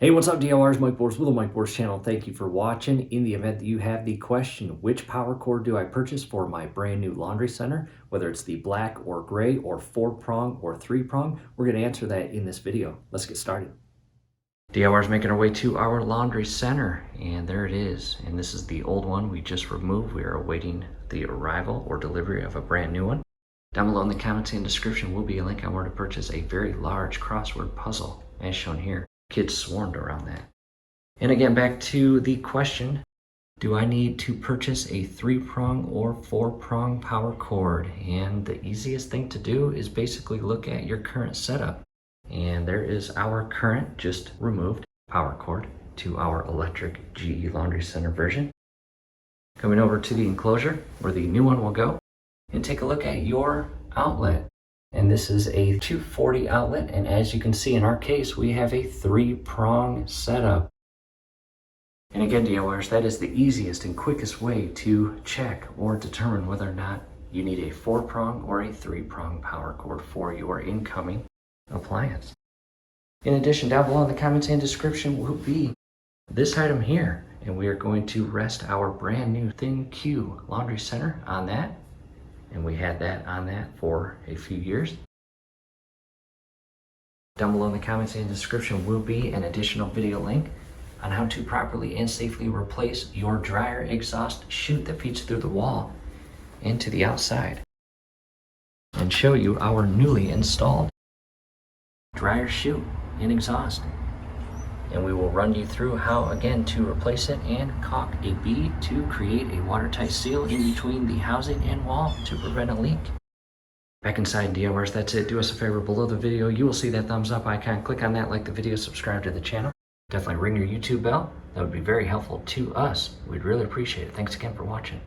Hey, what's up, DIYers? Mike Bors with the Mike Bors channel. Thank you for watching. In the event that you have the question, which power cord do I purchase for my brand new laundry center, whether it's the black or gray or 4-prong or 3-prong, we're going to answer that in this video. Let's get started. DIYers making our way to our laundry center, and there it is. And this is the old one we just removed. We are awaiting the arrival or delivery of a brand new one. Down below in the comments and description will be a link on where to purchase a very large crossword puzzle, as shown here. Kids swarmed around that. And again, back to the question, do I need to purchase a 3-prong or 4-prong power cord? And the easiest thing to do is basically look at your current setup. And there is our current, just removed, power cord to our electric GE Laundry Center version. Coming over to the enclosure where the new one will go, and take a look at your outlet. And this is a 240 outlet, and as you can see in our case, we have a 3-prong setup. And again, DIYers, that is the easiest and quickest way to check or determine whether or not you need a 4-prong or a 3-prong power cord for your incoming appliance. In addition, down below in the comments and description will be this item here, and we are going to rest our brand new THINQ laundry center on that. And we had that on that for a few years. Down below in the comments and description will be an additional video link on how to properly and safely replace your dryer exhaust chute that feeds through the wall into the outside, and show you our newly installed dryer chute and exhaust. And we will run you through how, again, to replace it and caulk a bead to create a watertight seal in between the housing and wall to prevent a leak. Back inside, DIYers, that's it. Do us a favor, below the video, you will see that thumbs up icon. Click on that, like the video, subscribe to the channel. Definitely ring your YouTube bell. That would be very helpful to us. We'd really appreciate it. Thanks again for watching.